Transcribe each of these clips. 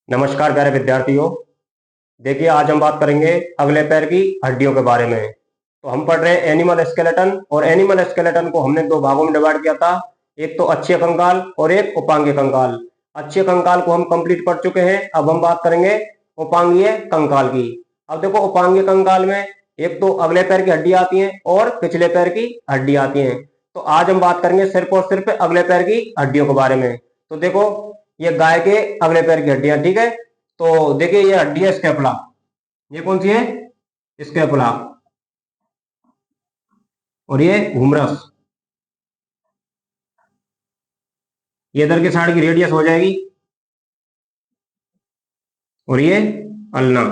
नमस्कार प्यारे विद्यार्थियों। देखिए, आज हम बात करेंगे अगले पैर की हड्डियों के बारे में। तो हम पढ़ रहे हैं एनिमल स्केलेटन, और एनिमल स्केलेटन को हमने दो भागों में डिवाइड किया था। एक तो अक्षीय कंकाल और एक उपांगीय कंकाल। अक्षीय कंकाल को हम कंप्लीट कर चुके हैं। अब हम बात करेंगे उपांगीय कंकाल की। अब देखो, उपांगीय कंकाल में एक तो अगले पैर की हड्डी आती है और पिछले पैर की हड्डी आती है। तो आज हम बात करेंगे सिर्फ और सिर्फ अगले पैर की हड्डियों के बारे में। तो देखो, ये गाय के अगले पैर की हड्डियां, ठीक है। तो देखिए, ये हड्डी है स्कैपुला। ये कौन सी है? स्कैपुला। और ये हुमरस। ये इधर के साइड की रेडियस हो जाएगी, और ये अल्ना।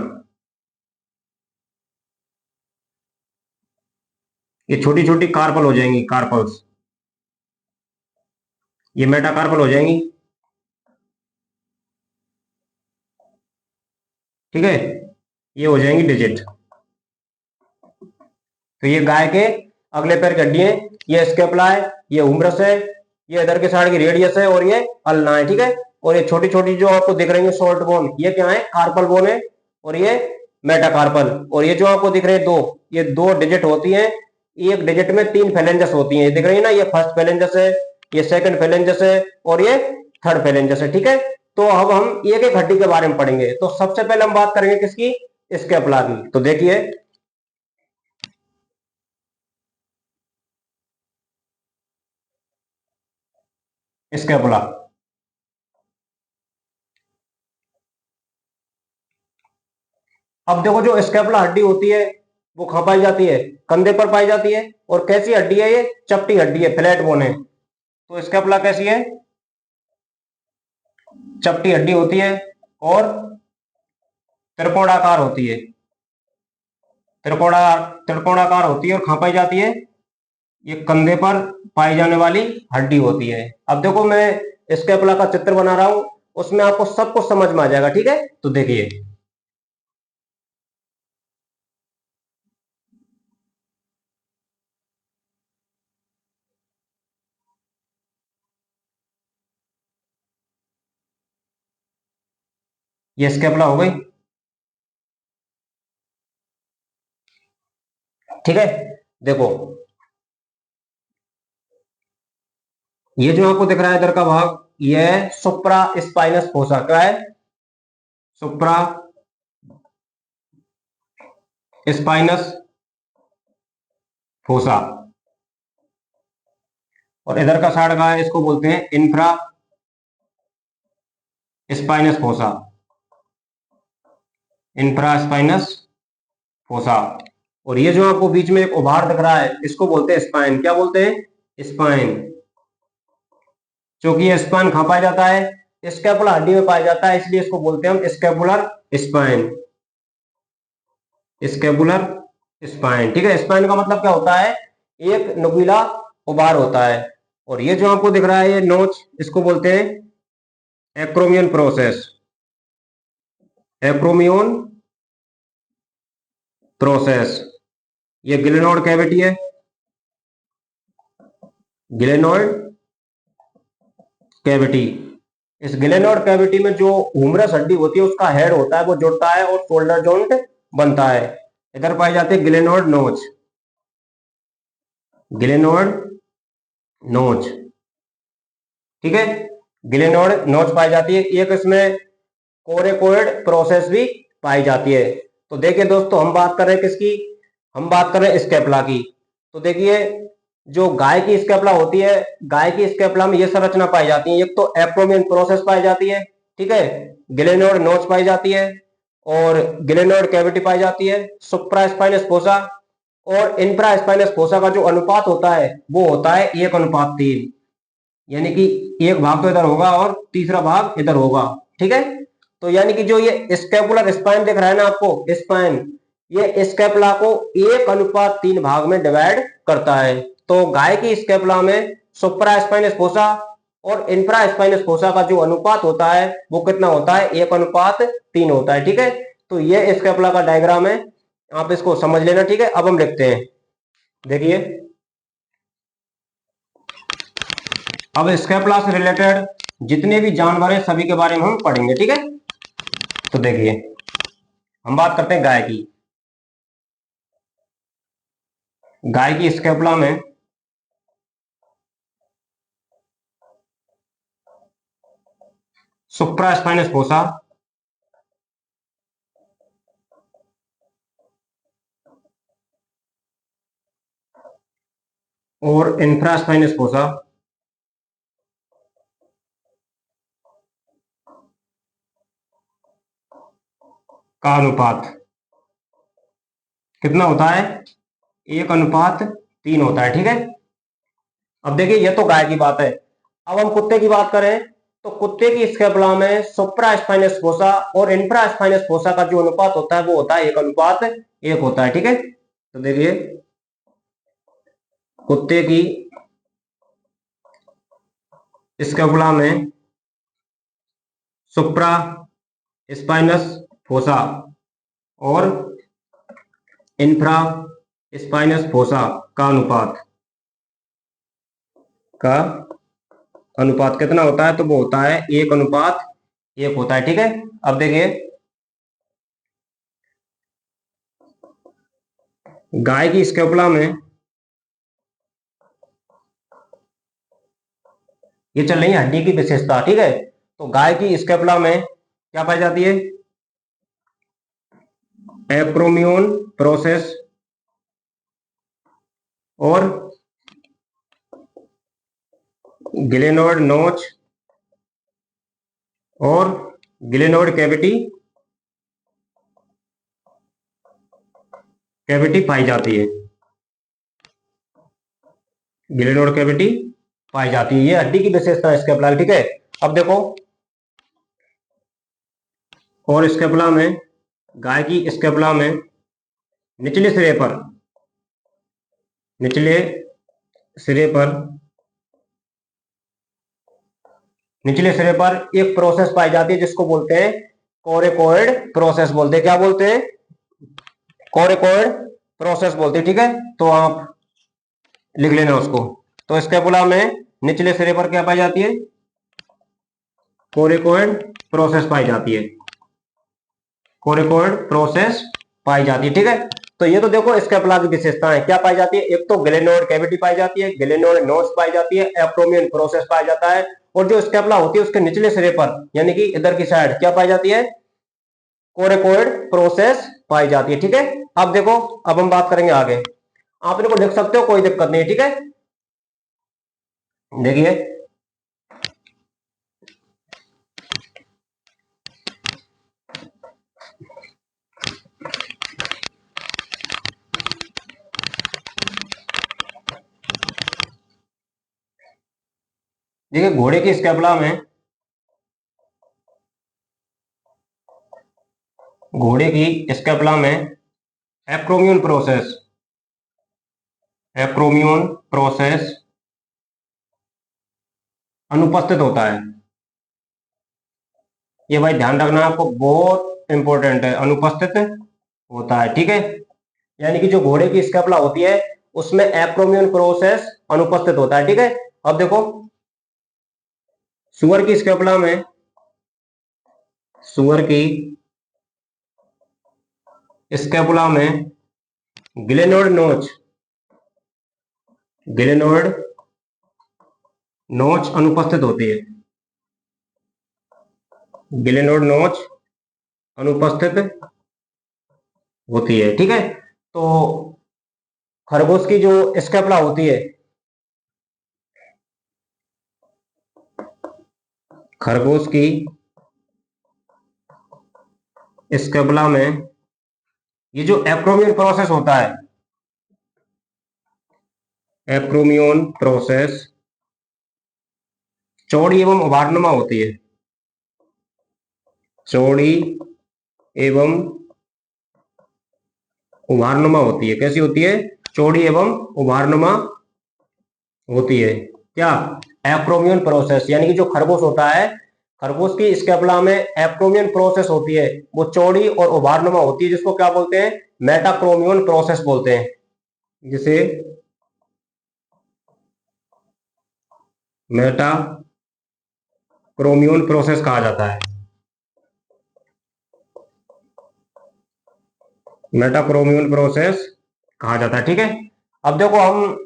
ये छोटी छोटी कार्पल हो जाएंगी, कार्पल्स। ये मेटाकार्पल हो जाएंगी, ठीक है। ये हो जाएंगी डिजिट। तो ये गाय के अगले पैर की हड्डी है, ये स्कैपुला है, ये हुमरस है, ये इधर के साइड की रेडियस है, और ये अल्ना है, ठीक है। और ये छोटी छोटी जो आपको दिख रही है शॉर्ट बोन, ये क्या है? कार्पल बोन है, और ये मेटाकार्पल। और ये जो आपको दिख रहे हैं दो, ये दो डिजिट होती हैं। एक डिजिट में तीन फेलेंजस होती हैं, ये दिख रही है ना। ये फर्स्ट फेलेंजस है, ये सेकंड फेलेंजस है, और ये थर्ड फेलेंजस है, ठीक है। तो अब हम एक एक हड्डी के बारे में पढ़ेंगे। तो सबसे पहले हम बात करेंगे किसकी? स्कैपुला की। तो देखिए, स्कैपुला। अब देखो, जो स्कैपुला हड्डी होती है वो कहां पाई जाती है? कंधे पर पाई जाती है। और कैसी हड्डी है ये? चपटी हड्डी है, फ्लैट बोन है। तो स्कैपुला कैसी है? चपटी हड्डी होती है, और त्रिकोणाकार होती है। त्रिकोणा त्रिकोणाकार होती है, और कहां पाई जाती है? ये कंधे पर पाई जाने वाली हड्डी होती है। अब देखो, मैं स्कैपुला का चित्र बना रहा हूं, उसमें आपको सब कुछ समझ में आ जाएगा, ठीक है। तो देखिए, ये स्कैपुला हो गई, ठीक है। देखो, ये जो आपको दिख रहा है इधर का भाग, ये है सुप्रा स्पाइनस फोसा। क्या है? सुप्रा स्पाइनस फोसा। और इधर का साइड का है, इसको बोलते हैं infra spinous fossa. Infra spinous fossa. और ये जो आपको बीच में एक उभार दिख रहा है, इसको बोलते हैं स्पाइन। क्या बोलते हैं? स्पाइन। क्योंकि ये स्पाइन कहां पाया जाता है? स्कैपुलर हड्डी में पाया जाता है, इसलिए इसको बोलते हैं हम स्कैपुलर स्पाइन। स्कैपुलर स्पाइन, ठीक है। स्पाइन का मतलब क्या होता है? एक नुकीला उभार होता है। और ये जो आपको दिख रहा है, ये नोच, इसको बोलते हैं एक्रोमियन प्रोसेस। Acromion process. ये गिलेनोड कैविटी है, गिलेनोड कैविटी। इस गिलेनोड कैविटी में जो ह्यूमरस हड्डी होती है, उसका हेड होता है, वो जुड़ता है और शोल्डर जॉइंट बनता है। इधर पाई जाती है गिलेनोड नोच। गिलेनोड नोच, ठीक है। गिलेनोड नोच पाई जाती है। एक इसमें कोरेकोइड प्रोसेस भी पाई जाती है। तो देखिए दोस्तों, हम बात कर रहे हैं किसकी? हम बात कर रहे हैं स्कैपुला की। तो देखिए, जो गाय की स्कैपुला होती है, गाय की स्कैपुला में ये संरचना पाई जाती है। एक तो एप्रोमियन प्रोसेस पाई जाती है, ठीक है। गिलेनोड नोच पाई जाती है, और गिलेनोड कैविटी पाई जाती है, सुप्रा स्पाइनस फोसा। और इंफ्रा स्पाइनस फोसा का जो अनुपात होता है, वो होता है 1:3। यानी कि एक भाग तो इधर होगा और तीसरा भाग इधर होगा, ठीक है। तो यानी कि जो ये स्कैपुलर स्पाइन दिख रहा है ना आपको, स्पाइन, ये स्कैपुला को 1:3 भाग में डिवाइड करता है। तो गाय की स्कैपुला में सुप्रा स्पाइनस फोसा और इंफ्रा स्पाइनस फोसा का जो अनुपात होता है, वो कितना होता है? 1:3 होता है, ठीक है। तो ये स्कैपुला का डायग्राम है, आप इसको समझ लेना, ठीक है। अब हम लिखते हैं, देखिए। अब स्कैपुला से रिलेटेड जितने भी जानवर हैं, सभी के बारे में हम पढ़ेंगे, ठीक है। तो देखिए हम बात करते हैं गाय की। गाय की स्कैपुला में सुप्रास्पाइनस फोसा और इंफ्रास्पाइनस फोसा का अनुपात कितना होता है? 1:3 होता है। ठीक है, अब देखिए ये तो गाय की बात है। अब हम कुत्ते की बात करें तो कुत्ते की स्कैपुला में सुप्रास्पाइनस फोसा और इंफ्रास्पाइनस फोसा का जो अनुपात होता है वो होता है 1:1 होता है। ठीक है, तो देखिए कुत्ते की स्कैपुला में सुप्रा स्पाइनस फोसा और इंफ्रा स्पाइनस फोसा का अनुपात कितना होता है? तो वो होता है 1:1 होता है। ठीक है, अब देखिए गाय की स्कैपुला में ये चल रही है हड्डी की विशेषता। ठीक है, तो गाय की स्कैपुला में क्या पाई जाती है? एक्रोमियन प्रोसेस और ग्लेनोड नोच और ग्लेनोड कैविटी पाई जाती है। ग्लेनोड कैविटी पाई जाती है, ये हड्डी की विशेषता है स्कैपुला। ठीक है, अब देखो और स्कैपुला में, गाय की स्कैपुला में निचले सिरे पर निचले सिरे पर निचले सिरे पर एक प्रोसेस पाई जाती है जिसको बोलते हैं कोरेकोइड प्रोसेस बोलते हैं। क्या बोलते हैं? कोरेकोइड प्रोसेस बोलते हैं। ठीक है, तो आप लिख लेना उसको। तो स्कैपुला में निचले सिरे पर क्या पाई जाती है? कोरेकोइड प्रोसेस पाई जाती है। कोरेकोइड प्रोसेस पाई जाती है। ठीक है, तो ये तो देखो स्कैपुला की विशेषताएं क्या पाई जाती है। एक तो ग्लेनोड कैविटी पाई जाती है, ग्लेनोड नोच पाई जाती है, एप्रोमियन प्रोसेस पाया जाता है, और जो स्कैपुला होती है उसके निचले सिरे पर यानी कि इधर की साइड क्या पाई जाती है? कोरेकोइड प्रोसेस पाई जाती है। ठीक है, अब देखो अब हम बात करेंगे आगे। आप इनको लिख सकते हो, कोई दिक्कत नहीं है। ठीक है, देखिए देखिए घोड़े की स्कैपुला में, घोड़े की स्कैपुला में एक्रोमियन प्रोसेस एक्रोमियन प्रोसेस अनुपस्थित होता है। ये भाई ध्यान रखना, आपको बहुत इंपॉर्टेंट है, अनुपस्थित होता है। ठीक है, यानी कि जो घोड़े की स्कैपुला होती है उसमें एक्रोमियन प्रोसेस अनुपस्थित होता है। ठीक है, अब देखो सुअर की स्कैपुला में, सुअर की स्कैपुला में ग्लेनोड नोच ग्लेनोड नोच अनुपस्थित होती है। ग्लेनोड नोच अनुपस्थित होती है। ठीक है, तो खरगोश की जो स्कैपुला होती है, खरगोश की स्कैपुला में ये जो एक्रोमियन प्रोसेस होता है, एक्रोमियन प्रोसेस चौड़ी एवं उभारनुमा होती है। चौड़ी एवं उभारनुमा होती है। कैसी होती है? चौड़ी एवं उभारनुमा होती है। क्या? एक्रोमियन प्रोसेस, यानी कि जो खरगोश होता है, खरगोश की स्कैपुला में एक्रोमियन प्रोसेस होती है, वो चौड़ी और उभारनुमा होती है, जिसको क्या बोलते हैं? मेटाक्रोमियन प्रोसेस बोलते हैं, जिसे मेटाक्रोमियन प्रोसेस कहा जाता है। मेटाक्रोमियन प्रोसेस कहा जाता है। ठीक है, अब देखो हम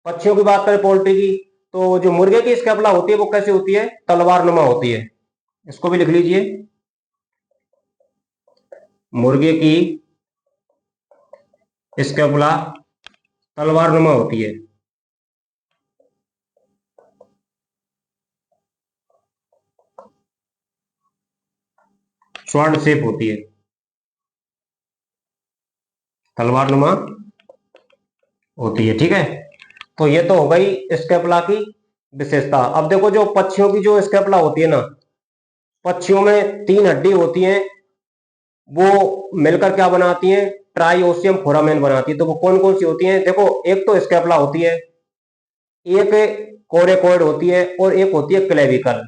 पक्षियों की बात करें, पोल्ट्री की, तो जो मुर्गे की स्केपुला होती है वो कैसी होती है, तलवार नुमा होती है। इसको भी लिख लीजिए, मुर्गे की स्केपुला तलवार नुमा होती है। स्वर्ण शेप होती है, तलवार नुमा होती है। ठीक है, तो ये तो हो गई स्केपुला की विशेषता। अब देखो जो पक्षियों की जो स्केपुला होती है ना, पक्षियों में 3 हड्डी होती हैं, वो मिलकर क्या बनाती हैं, ट्राइओसियम फोरामेन बनाती है। तो वो कौन कौन सी होती हैं, देखो एक तो स्केपुला होती है, एक कोरेकोइड होती है, और एक होती है क्लेविकल।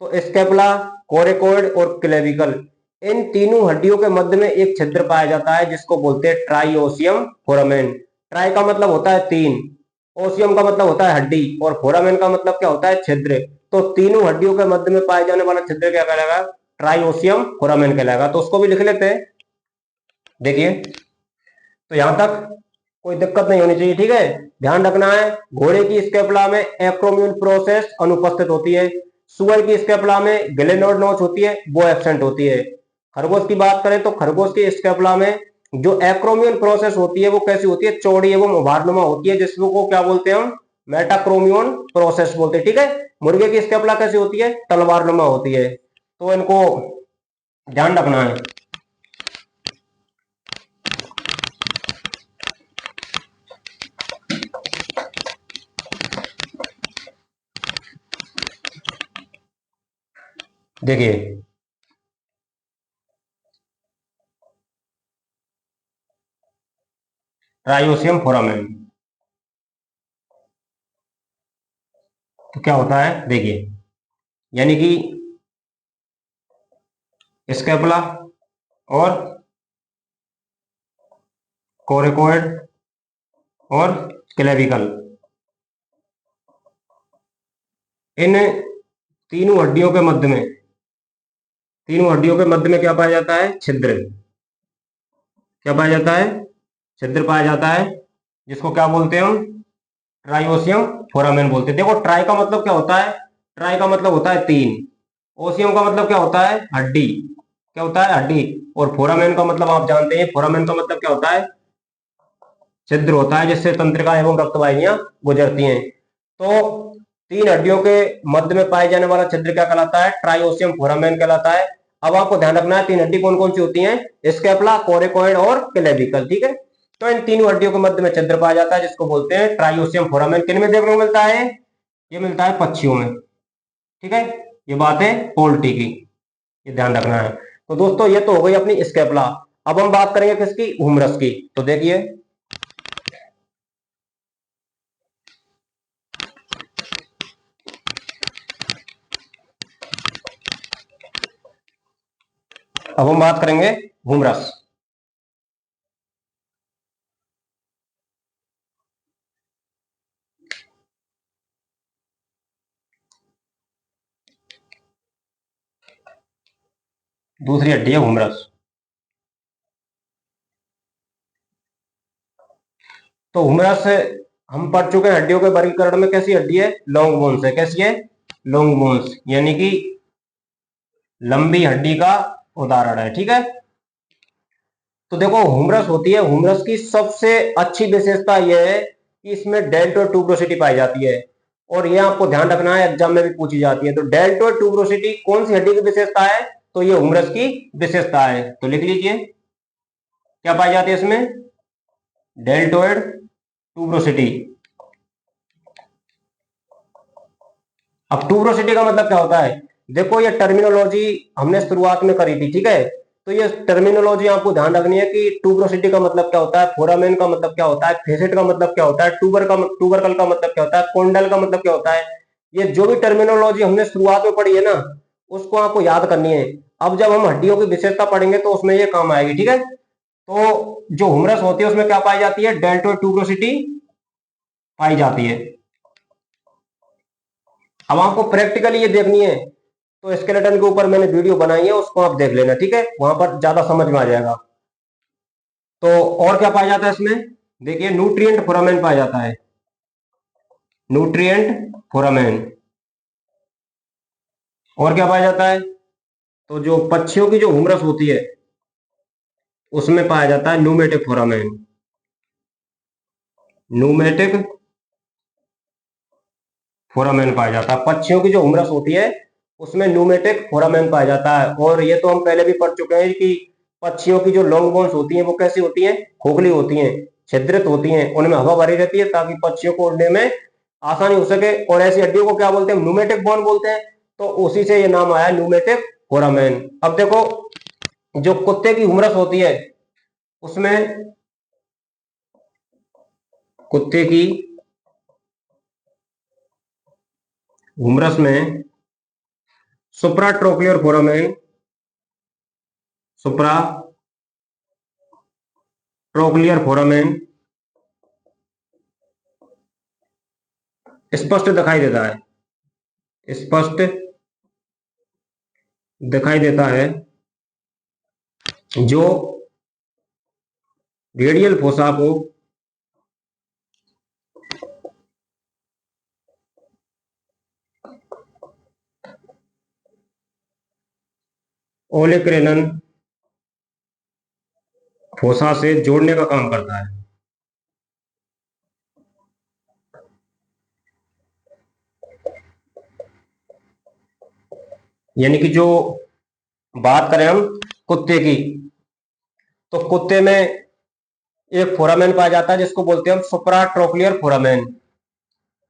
तो स्केपुला, कोरेकोइड और क्लेविकल, इन तीनों हड्डियों के मध्य में एक छिद्र पाया जाता है जिसको बोलते हैं ट्राइओसियम फोरामेन। ट्राई का मतलब होता है 3, ओसियम का मतलब होता है हड्डी, और फोरामेन का मतलब क्या होता है, छिद्र। तो तीनों हड्डियों के मध्य में पाए जाने वाला छिद्र क्या कहलाएगा, ट्राइओसियम फोरामेन कहलाएगा। तो उसको भी लिख लेते हैं, देखिए। तो यहां तक कोई दिक्कत नहीं होनी चाहिए। ठीक है, ध्यान रखना है, घोड़े की स्केपुला में एक्रोम्यूल प्रोसेस अनुपस्थित होती है, सुअर की स्केपुला में गिलेनोड नोच होती है, वो एब्सेंट होती है। खरगोश की बात करें तो खरगोश की स्केपुला में जो एक्रोम्यूल प्रोसेस होती है वो कैसी होती है, चौड़ी एवं उभारनुमा होती है, जिसको क्या बोलते हैं हम, मेटाक्रोमियन प्रोसेस बोलते हैं। ठीक है, मुर्गे की स्केपुला कैसी होती है, तलवारनुमा होती है। तो इनको ध्यान रखना है। देखिए, ट्राइओसियम फोरामेन तो क्या होता है, देखिए, यानी कि स्केपुला और कोरेकोइड और क्लेविकल, इन तीनों हड्डियों के मध्य में, तीनों हड्डियों के मध्य में क्या पाया जाता है, छिद्र। क्या पाया जाता है, छिद्र पाया जाता है, जिसको क्या बोलते हैं हम, ट्राइओसियम फोरामेन बोलते हैं। देखो ट्राई का मतलब क्या होता है, ट्राई का मतलब होता है 3, ओसियम का मतलब क्या होता है, हड्डी, क्या होता है, हड्डी, और फोरामेन का मतलब आप जानते हैं, फोरामेन का मतलब क्या होता है, छिद्र होता है जिससे तंत्रिका एवं रक्त वाहिनियां गुजरती हैं। तो 3 हड्डियों के मध्य में पाए जाने वाला छिद्र क्या कहलाता है, ट्राइओसियम फोरामेन कहलाता है। अब आपको ध्यान रखना है 3 हड्डी कौन कौन सी होती हैं, स्केपुला, कोरेकोइड और क्लेविकल। ठीक है, तो इन तीनों हड्डियों के मध्य में छिद्र पाया जाता है जिसको बोलते हैं ट्राइओसियम फोरामेन। किन में देखने को मिलता है, ये मिलता है पक्षियों में। ठीक है, ये बात है पोल्ट्री की, ये ध्यान रखना है। तो दोस्तों ये तो हो गई अपनी स्केपुला। अब हम बात करेंगे किसकी, हुमरस की। तो देखिए, अब हम बात करेंगे हुमरस। दूसरी हड्डी है हुमरस। तो हुमरस हम पढ़ चुके हैं हड्डियों के वर्गीकरण में, कैसी हड्डी है, लॉन्ग बोन्स है। कैसी है, लॉन्ग बोन्स, यानी कि लंबी हड्डी का उदाहरण है। ठीक है, तो देखो हुमरस होती है, हुमरस की सबसे अच्छी विशेषता यह है कि इसमें डेल्टोइड ट्यूब्रोसिटी पाई जाती है, और ये आपको ध्यान रखना है, एग्जाम में भी पूछी जाती है। तो डेल्टोइड ट्यूब्रोसिटी कौन सी हड्डी की विशेषता है, तो ये हुमरस की विशेषता है। तो लिख लीजिए, क्या पाई जाती है इसमें, डेल्टोइड ट्यूब्रोसिटी। अब ट्यूब्रोसिटी का मतलब क्या होता है, देखो ये टर्मिनोलॉजी हमने शुरुआत में करी थी। ठीक है, तो ये टर्मिनोलॉजी आपको ध्यान रखनी है कि ट्यूब्रोसिटी का मतलब क्या होता है, फोरामेन का मतलब क्या होता है, फेसेट का मतलब क्या होता है, ट्यूबरकल का मतलब क्या होता है, कोंडल का मतलब क्या होता है। ये जो भी टर्मिनोलॉजी हमने शुरुआत में पढ़ी है ना, उसको आपको याद करनी है। अब जब हम हड्डियों की विशेषता पढ़ेंगे तो उसमें ये काम आएगी। ठीक है, तो जो हुमरस होती है उसमें क्या पाई जाती है, डेल्टोइड ट्यूब्रोसिटी पाई जाती है। अब आपको प्रैक्टिकली ये देखनी है, तो स्केलेटन के ऊपर मैंने वीडियो बनाई है, उसको आप देख लेना। ठीक है, वहां पर ज्यादा समझ में आ जाएगा। तो और क्या पाया जाता है इसमें, देखिए न्यूट्रिएंट फोरामेन पाया जाता है, न्यूट्रिएंट फोरामेन। और क्या पाया जाता है, तो जो पक्षियों की जो हुमरस होती है उसमें पाया जाता है न्यूमेटिक फोरामेन, न्यूमेटिक फोरामेन पाया जाता है। पक्षियों की जो हुमरस होती है उसमें न्यूमेटिक फोरामेन पाया जाता है। और ये तो हम पहले भी पढ़ चुके हैं कि पक्षियों की जो लॉन्ग बोन्स होती हैं वो कैसी होती हैं, खोखली होती हैं, छिद्रित होती हैं, उनमें हवा भरी रहती है ताकि पक्षियों को उड़ने में आसानी हो सके। और ऐसी हड्डियों को क्या बोलते हैं, न्यूमेटिक बोन बोलते हैं। तो उसी से ये नाम आया न्यूमेटिक फोरामेन। अब देखो, जो कुत्ते की हुमरस होती है उसमें, कुत्ते की हुमरस में सुप्राट्रोक्लियर फोरामेन, सुप्रा ट्रोक्लियर फोरामेन स्पष्ट दिखाई देता है, स्पष्ट दिखाई देता है। जो रेडियल फोसा को ओलेक्रेनन फोसा से जोड़ने का काम करता है। यानी कि जो बात करें हम कुत्ते की, तो कुत्ते में एक फोरामेन पाया जाता है जिसको बोलते हैं हम सुप्राट्रोक्लियर फोरामेन।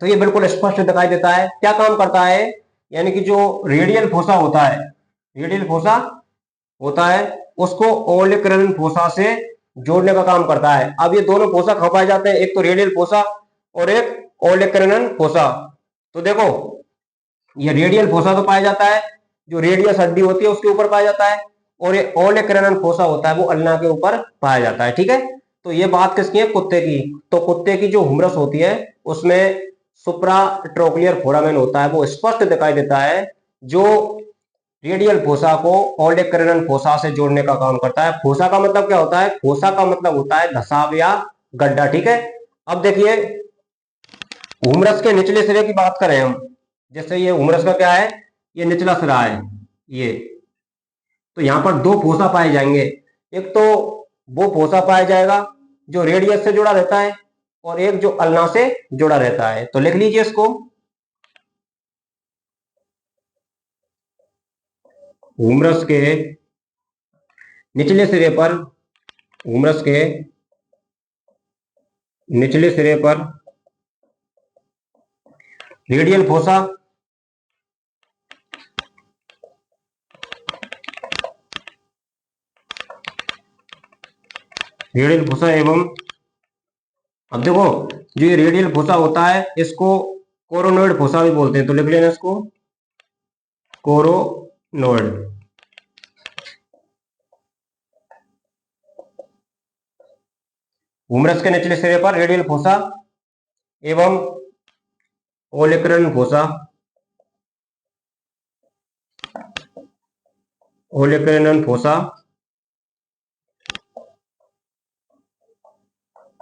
तो ये बिल्कुल स्पष्ट दिखाई देता है। क्या काम करता है, यानी कि जो रेडियल फोसा होता है, रेडियल फोसा होता है उसको ओलेक्रेनन फोसा से जोड़ने का काम करता है। अब ये दोनों फोसा कहाँ पाए जाते हैं, एक तो रेडियल फोसा और एक ओलेक्रेनन फोसा। तो देखो, ये रेडियल फोसा तो पाया जाता है, जो रेडियस हड्डी होती है उसके ऊपर पाया जाता है, और ये ओलेक्रेनन फोसा होता है वो अल्ना के ऊपर पाया जाता है। ठीक है, तो ये बात किसकी है, कुत्ते की। तो कुत्ते की जो हुमरस होती है उसमें सुप्रा ट्रोक्लियर फोरामेन होता है, वो स्पष्ट दिखाई देता है, जो रेडियल फोसा को ओलेक्रेनन फोसा से जोड़ने का काम करता है। फोसा का मतलब क्या होता है, फोसा का मतलब होता है धसाव या गड्ढा। ठीक है, अब देखिए हुमरस के निचले सिरे की बात करें हम, जैसे ये हुमरस का क्या है, ये निचला सिरा है ये, तो यहां पर दो फोसा पाए जाएंगे। एक तो वो फोसा पाया जाएगा जो रेडियस से जुड़ा रहता है, और एक जो अल्ना से जुड़ा रहता है। तो लिख लीजिए इसको, हुमरस के निचले सिरे पर, हुमरस के निचले सिरे पर रेडियल फोसा, रेडियल फोसा एवं, अब देखो जो ये रेडियल फोसा होता है इसको कोरोनोइड फोसा भी बोलते हैं। तो लिख लेना इसको, कोरोनोइड। हुमरस के निचले सिरे पर रेडियल फोसा एवं ओलेक्रेनन फोसा, ओलेक्रेनन फोसा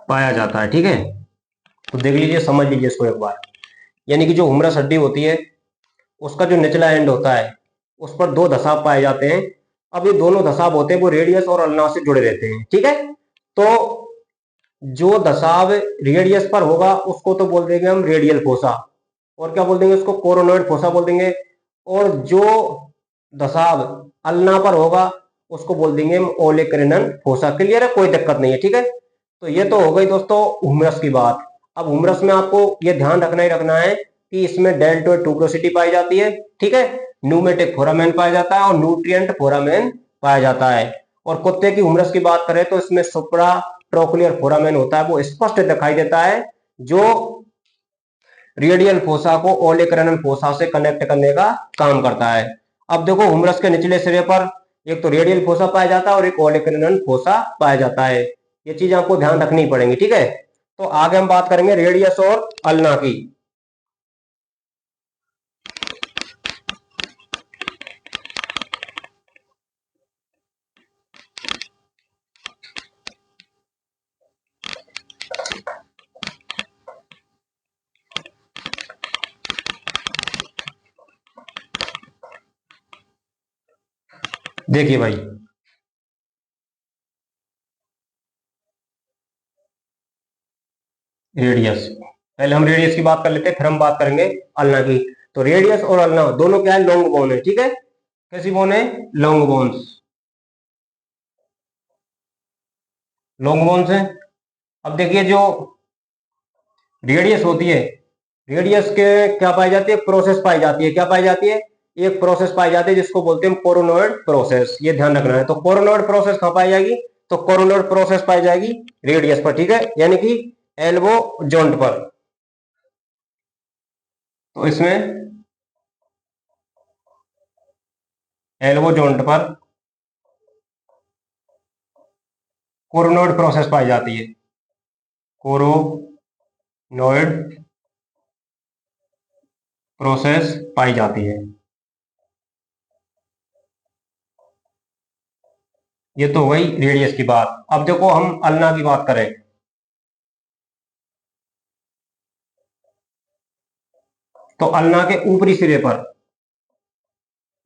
पाया जाता है। ठीक है, तो देख लीजिए, समझ लीजिए इसको एक बार। यानी कि जो हुमरस हड्डी होती है उसका जो निचला एंड होता है उस पर दो धसाव पाए जाते हैं। अब ये दोनों धसाव होते हैं वो रेडियस और अल्ना से जुड़े रहते हैं। ठीक है, तो जो धसाव रेडियस पर होगा उसको तो बोल देंगे हम रेडियल फोसा, और क्या बोल देंगे उसको, कोरोनोइड फोसा बोल देंगे। और जो धसाव अल्ना पर होगा उसको बोल देंगे हम ओलेक्रेनन फोसा। क्लियर है, कोई दिक्कत नहीं है। ठीक है, तो ये तो हो गई दोस्तों हुमरस की बात। अब हुमरस में आपको ये ध्यान रखना ही रखना है कि इसमें डेल्टोइड टुब्रोसिटी पाई जाती है। ठीक है, न्यूमेटिक फोरामेन पाया जाता है और न्यूट्रिएंट फोरामेन पाया जाता है। और कुत्ते की हुमरस की बात करें तो इसमें सुप्रा ट्रोक्लियर फोरामेन होता है, वो स्पष्ट दिखाई देता है, जो रेडियल फोसा को ओलेक्रेनल फोसा से कनेक्ट करने का काम करता है। अब देखो हुमरस के निचले सिरे पर एक तो रेडियल फोसा पाया जाता है और एक ओलेक्रेनल फोसा पाया जाता है। ये चीज आपको ध्यान रखनी पड़ेगी। ठीक है, तो आगे हम बात करेंगे रेडियस और अल्ना की। देखिए भाई, रेडियस, पहले हम रेडियस की बात कर लेते हैं, फिर हम बात करेंगे अल्ना की। तो रेडियस और अल्ना दोनों क्या है, लॉन्ग बोन है, ठीक है। कैसी बोन है, लॉन्ग बोन्स, लॉन्ग बोन्स है। अब देखिए जो रेडियस होती है, रेडियस के क्या पाई जाती है, प्रोसेस पाई जाती है, क्या पाई जाती है, एक प्रोसेस पाई जाती है जिसको बोलते हैं कोरोनॉइड प्रोसेस, ये ध्यान रखना है। तो कोरोनॉइड प्रोसेस कहां पाई जाएगी, तो कोरोनॉइड प्रोसेस पाई जाएगी रेडियस पर, ठीक है, यानी कि एल्बो जॉइंट पर। तो इसमें एल्बो जॉइंट पर कोरोनॉइड प्रोसेस पाई जाती है, कोरोनॉइड प्रोसेस पाई जाती है। ये तो हो गई रेडियस की बात। अब देखो हम अल्ना की बात करें, तो अल्ना के ऊपरी सिरे पर,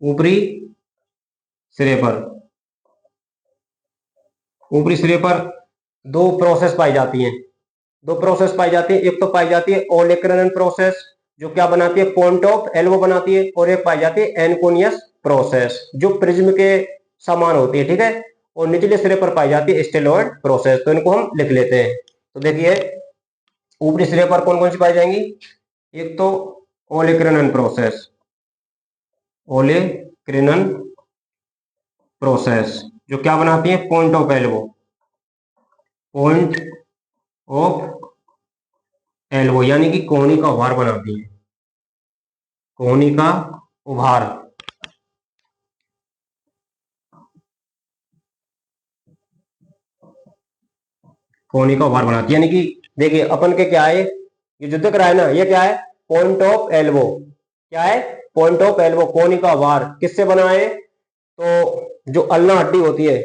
ऊपरी सिरे पर, ऊपरी सिरे पर दो प्रोसेस पाई जाती हैं, दो प्रोसेस पाई जाती है। एक तो पाई जाती है ओलेक्रनन प्रोसेस, जो क्या बनाती है, पॉइंट ऑफ एल्बो बनाती है, और एक पाई जाती है एनकोनियस प्रोसेस, जो प्रिज्म के समान होती है, ठीक है। और निचले सिरे पर पाई जाती है स्टेलॉयड प्रोसेस। तो इनको हम लिख लेते हैं। तो देखिए ऊपरी सिरे पर कौन कौन सी पाई जाएंगी, एक तो ओलेक्रनन प्रोसेस, ओलेक्रिनन प्रोसेस जो क्या बनाती है, point of elbow, point of elbow यानी कि कोहनी का उभार बनाती है, कोहनी का उभार, कोहनी का उभार बनाती है। यानी कि देखिए अपन के क्या है, ये जो दिख रहा है ना, ये क्या है, पॉइंट ऑफ एल्बो, क्या है, पॉइंट ऑफ एल्बो, कोहनी का उभार किससे बना है, तो जो अल्ना हड्डी होती है,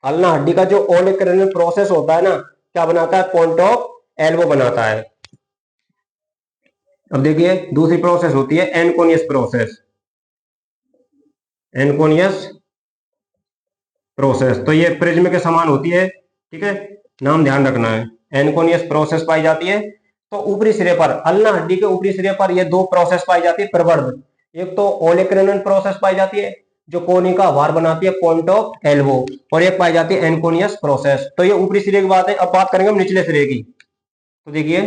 अल्ना हड्डी का जो ओलेक्रेनल प्रोसेस होता है ना, क्या बनाता है, पॉइंट ऑफ एल्बो बनाता है। अब देखिए दूसरी प्रोसेस होती है एनकोनियस प्रोसेस, एनकोनियस प्रोसेस, तो ये प्रिज्म के समान होती है, ठीक है, नाम ध्यान रखना है। एनकोनियस प्रोसेस पाई जाती है। तो ऊपरी सिरे पर, अल्ना हड्डी के ऊपरी सिरे पर ये दो प्रोसेस पाई जाती है प्रवर्ध, एक तो ओलेक्रेनन प्रोसेस पाई जाती है जो कोनी का आभार बनाती है पॉइंट ऑफ एल्बो, और एक पाई जाती है एनकोनियस प्रोसेस। तो ये ऊपरी सिरे की बात है। अब बात करेंगे हम निचले सिरे की। तो देखिए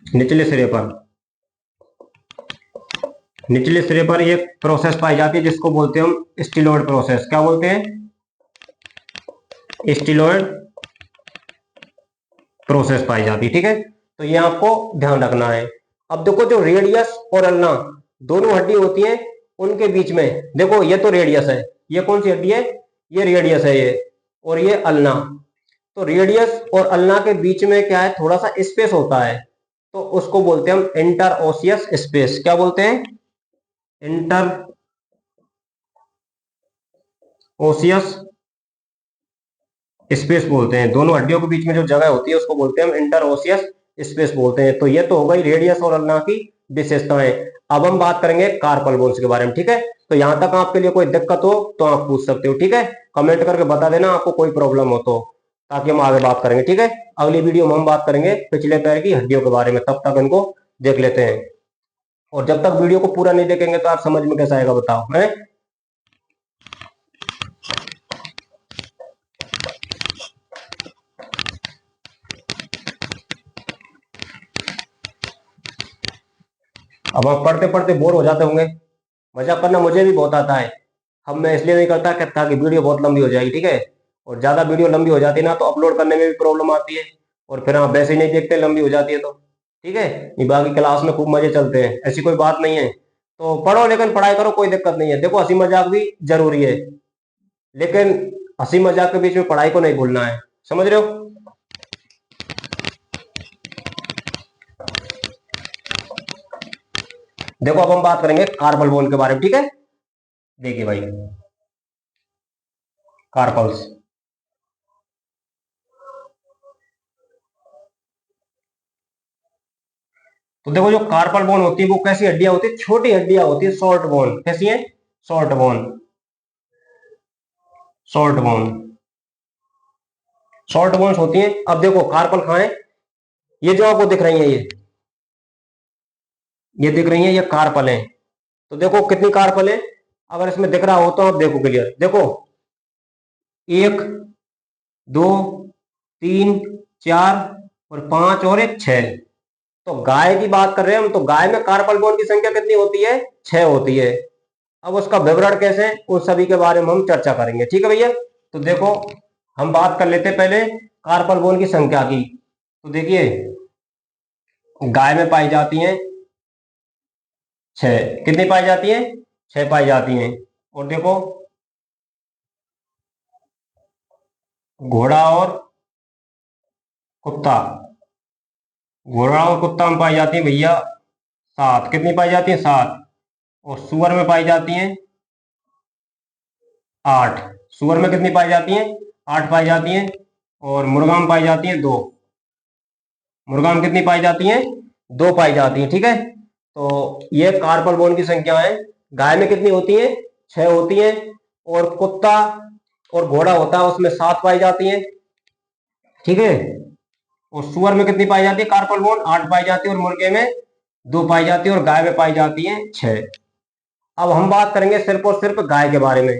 निचले सिरे पर, निचले सिरे पर एक प्रोसेस पाई जाती है जिसको बोलते हैं हम स्टिलोइड प्रोसेस, क्या बोलते हैं, स्टिलोइड प्रोसेस पाई जाती है, ठीक है। तो ये आपको ध्यान रखना है। अब देखो जो रेडियस और अल्ना दोनों हड्डी होती है, उनके बीच में देखो ये तो रेडियस है, ये कौन सी हड्डी है, ये रेडियस है ये, और ये अल्ना। तो रेडियस और अल्ना के बीच में क्या है, थोड़ा सा स्पेस होता है, तो उसको बोलते हैं हम इंटर ओसियस स्पेस, क्या बोलते हैं, इंटर ओसियस स्पेस बोलते हैं। दोनों हड्डियों के बीच में जो जगह होती है उसको बोलते हैं हम इंटरओसियस स्पेस बोलते हैं। तो ये तो हो गई रेडियस और अल्ना की विशेषताएं। अब हम बात करेंगे कार्पल बोन्स के बारे में, ठीक है। तो यहां तक आपके लिए कोई दिक्कत हो तो आप पूछ सकते हो, ठीक है, कमेंट करके बता देना आपको कोई प्रॉब्लम हो तो, ताकि हम आगे बात करेंगे, ठीक है। अगली वीडियो में हम बात करेंगे पिछले पैर की हड्डियों के बारे में, तब तक इनको देख लेते हैं। और जब तक वीडियो को पूरा नहीं देखेंगे तो आप समझ में कैसे आएगा बताओ, है। अब आप पढ़ते पढ़ते बोर हो जाते होंगे, मजाक करना मुझे भी बहुत आता है। अब मैं इसलिए नहीं करता कि ताकि वीडियो बहुत लंबी हो जाएगी, ठीक है। और ज्यादा वीडियो लंबी हो जाती है ना तो अपलोड करने में भी प्रॉब्लम आती है, और फिर आप वैसे ही नहीं देखते लंबी हो जाती है तो, ठीक है। ये बाकी क्लास में खूब मजे चलते हैं, ऐसी कोई बात नहीं है। तो पढ़ो लेकिन पढ़ाई करो, कोई दिक्कत नहीं है। देखो हंसी मजाक भी जरूरी है, लेकिन हंसी मजाक के बीच में पढ़ाई को नहीं भूलना है, समझ रहे हो। देखो अब हम बात करेंगे कार्बल बोन के बारे में, ठीक है। देखिए भाई, कार्पल्स, तो देखो जो कार्पल बोन होती है वो कैसी हड्डियां होती है, छोटी हड्डियां होती है, शॉर्ट बोन। कैसी है? Short bone. Short bone, short bones होती हैं। अब देखो कार्पल कहाँ है, ये जो आपको दिख रही है, ये दिख रही है, ये कार्पल है। तो देखो कितनी कार्पल है, अगर इसमें दिख रहा हो तो आप देखो क्लियर, देखो 1 2 3 4 और 5 और एक 6। तो गाय की बात कर रहे हैं हम, तो गाय में कार्पल बोन की संख्या कितनी होती है? 6 होती है। अब उसका विवरण कैसे, उस सभी के बारे में हम चर्चा करेंगे, ठीक है भैया। तो देखो हम बात कर लेते हैं पहले कार्पल बोन की संख्या की। तो देखिए गाय में पाई जाती हैं 6। कितनी पाई जाती हैं? 6 पाई जाती हैं। और देखो घोड़ा और कुत्ता, घोड़ा और कुत्ता में पाई जाती है भैया 7। कितनी पाई जाती है? 7। और सुअर में पाई जाती हैं 8। सुअर में कितनी पाई जाती हैं? 8 पाई जाती हैं। और मुर्गा में पाई जाती हैं 2। मुर्गा में कितनी पाई जाती हैं? 2 पाई जाती हैं, ठीक है। तो ये कार्पल बोन की संख्या है। गाय में कितनी होती है? 6 होती है। और कुत्ता और घोड़ा होता है उसमें 7 पाई जाती हैं, ठीक है। और सुअर में कितनी पाई जाती है कार्पल बोन? 8 पाई जाती है। और मुर्गे में 2 पाई जाती है। और गाय में पाई जाती है 6। अब हम बात करेंगे सिर्फ और सिर्फ गाय के बारे में।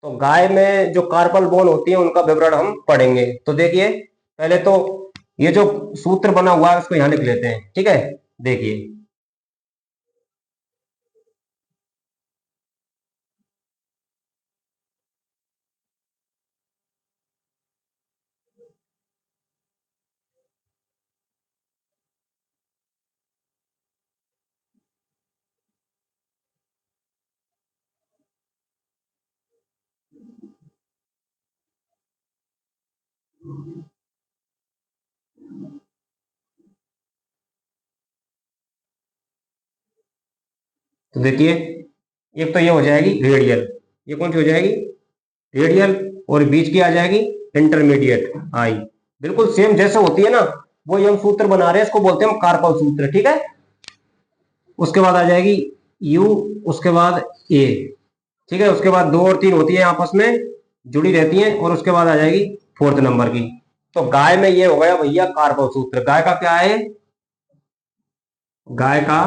तो गाय में जो कार्पल बोन होती है उनका विवरण हम पढ़ेंगे। तो देखिए पहले तो ये जो सूत्र बना हुआ है उसको यहां लिख लेते हैं, ठीक है। देखिए तो देखिए एक तो ये हो जाएगी रेडियल, ये कौन सी हो जाएगी? रेडियल। और बीच की आ जाएगी इंटरमीडिएट आई। बिल्कुल सेम जैसे होती है ना, वो हम सूत्र बना रहे हैं, इसको बोलते हैं हम कार्पल सूत्र, ठीक है। उसके बाद आ जाएगी यू, उसके बाद ए, ठीक है। उसके बाद 2 और 3 होती है आपस में जुड़ी रहती हैं। और उसके बाद आ जाएगी 4th नंबर की। तो गाय में ये हो गया भैया कार्पल सूत्र। गाय का क्या है? गाय का